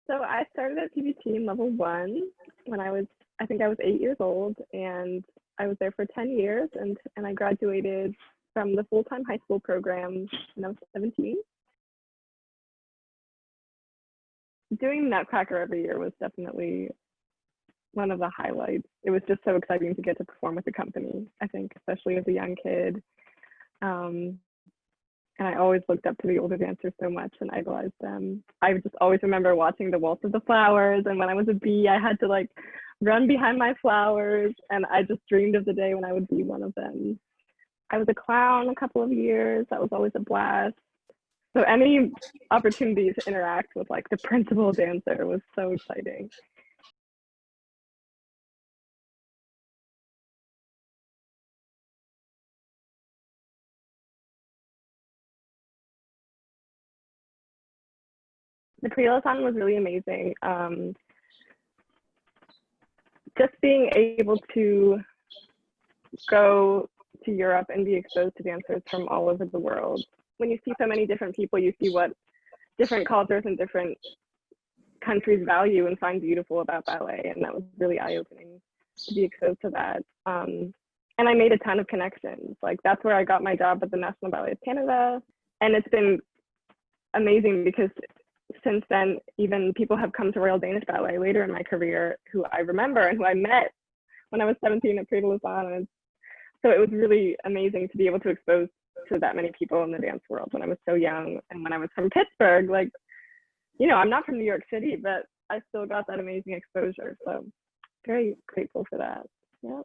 So I started at PBT in level 1 when I think I was 8 years old, and I was there for 10 years, and I graduated from the full-time high school program when I was 17. Doing Nutcracker every year was definitely one of the highlights. It was just so exciting to get to perform with the company, I think, especially as a young kid. And I always looked up to the older dancers so much and idolized them. I just always remember watching the Waltz of the Flowers, and when I was a bee, I had to like run behind my flowers, and I just dreamed of the day when I would be one of them. I was a clown a couple of years. That was always a blast. So any opportunity to interact with like the principal dancer was so exciting. The Prix de Lausanne was really amazing. Just being able to go to Europe and be exposed to dancers from all over the world. When you see so many different people, you see what different cultures and different countries value and find beautiful about ballet, and that was really eye-opening to be exposed to that. And I made a ton of connections. Like that's where I got my job at the National Ballet of Canada, and it's been amazing because since then, even people have come to Royal Danish Ballet later in my career who I remember and who I met when I was 17 at Prix de Lausanne. And so it was really amazing to be able to expose to that many people in the dance world when I was so young. And when I was from Pittsburgh, like, you know, I'm not from New York City, but I still got that amazing exposure. So very grateful for that. Yeah.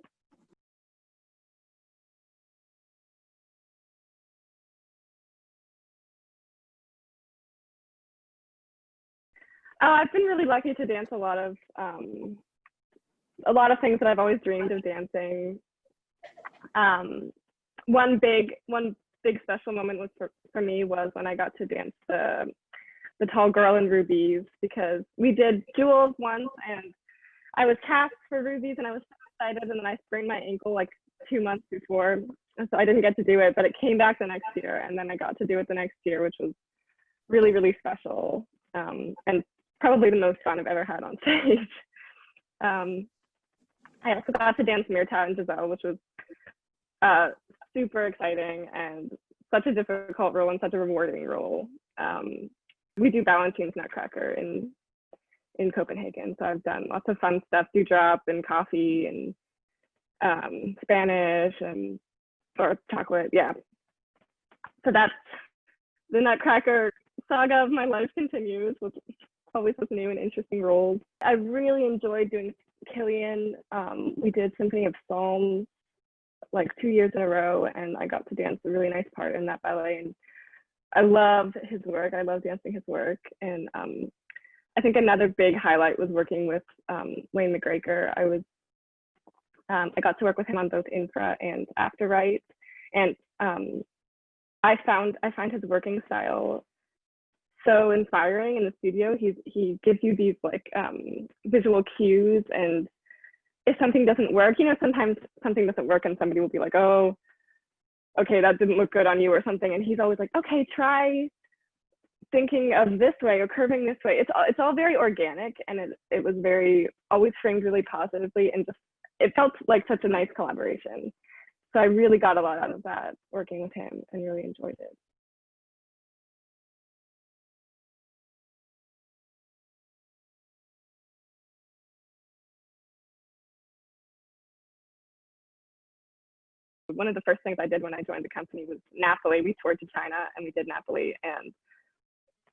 I've been really lucky to dance a lot of things that I've always dreamed of dancing. One big special moment was for me was when I got to dance the tall girl in rubies, because we did jewels once and I was cast for rubies and I was so excited, and then I sprained my ankle like 2 months before, and so I didn't get to do it, but it came back the next year, and then I got to do it the next year, which was really, really special, and probably the most fun I've ever had on stage. I also got to dance Myrta and Giselle, which was super exciting and such a difficult role and such a rewarding role. We do Valentine's Nutcracker in Copenhagen, so I've done lots of fun stuff, dewdrop and coffee and Spanish and or chocolate, yeah. So that's the Nutcracker saga of my life continues with always with new and interesting roles. I really enjoyed doing Killian. We did Symphony of Psalms like 2 years in a row, and I got to dance a really nice part in that ballet, and I love his work. I love dancing his work. And I think another big highlight was working with Wayne McGregor. I got to work with him on both Infra and After Right, and I find his working style so inspiring in the studio. He gives you these like visual cues, and if something doesn't work, you know, sometimes something doesn't work and somebody will be like, oh, okay, that didn't look good on you or something, and he's always like, okay, try thinking of this way or curving this way. It's all very organic, and it was very always framed really positively, and just it felt like such a nice collaboration. So I really got a lot out of that working with him and really enjoyed it. One of the first things I did when I joined the company was Napoli. We toured to China and we did Napoli. And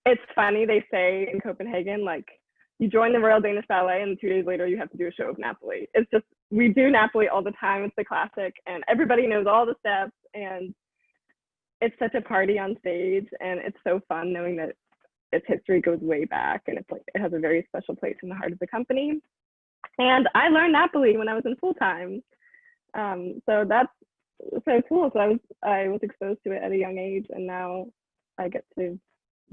it's funny, they say in Copenhagen, like, you join the Royal Danish Ballet and 2 days later you have to do a show of Napoli. It's just, we do Napoli all the time. It's the classic and everybody knows all the steps, and it's such a party on stage, and it's so fun knowing that its history goes way back, and it's like, it has a very special place in the heart of the company. And I learned Napoli when I was in full time. So that's so cool. So I was exposed to it at a young age, and now I get to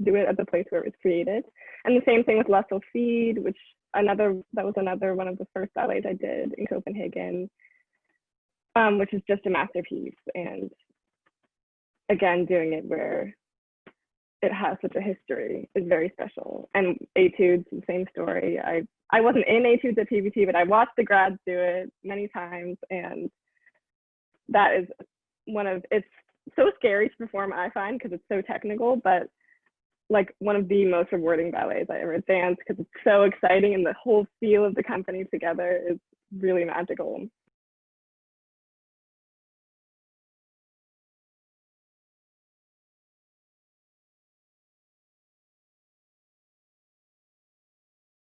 do it at the place where it was created. And the same thing with La Sylphide, which was another one of the first ballets I did in Copenhagen, which is just a masterpiece. And again, doing it where it has such a history is very special. And Études, the same story. I wasn't in Études at PBT, but I watched the grads do it many times, and that is it's so scary to perform, I find, because it's so technical, but like one of the most rewarding ballets I ever danced, because it's so exciting and the whole feel of the company together is really magical.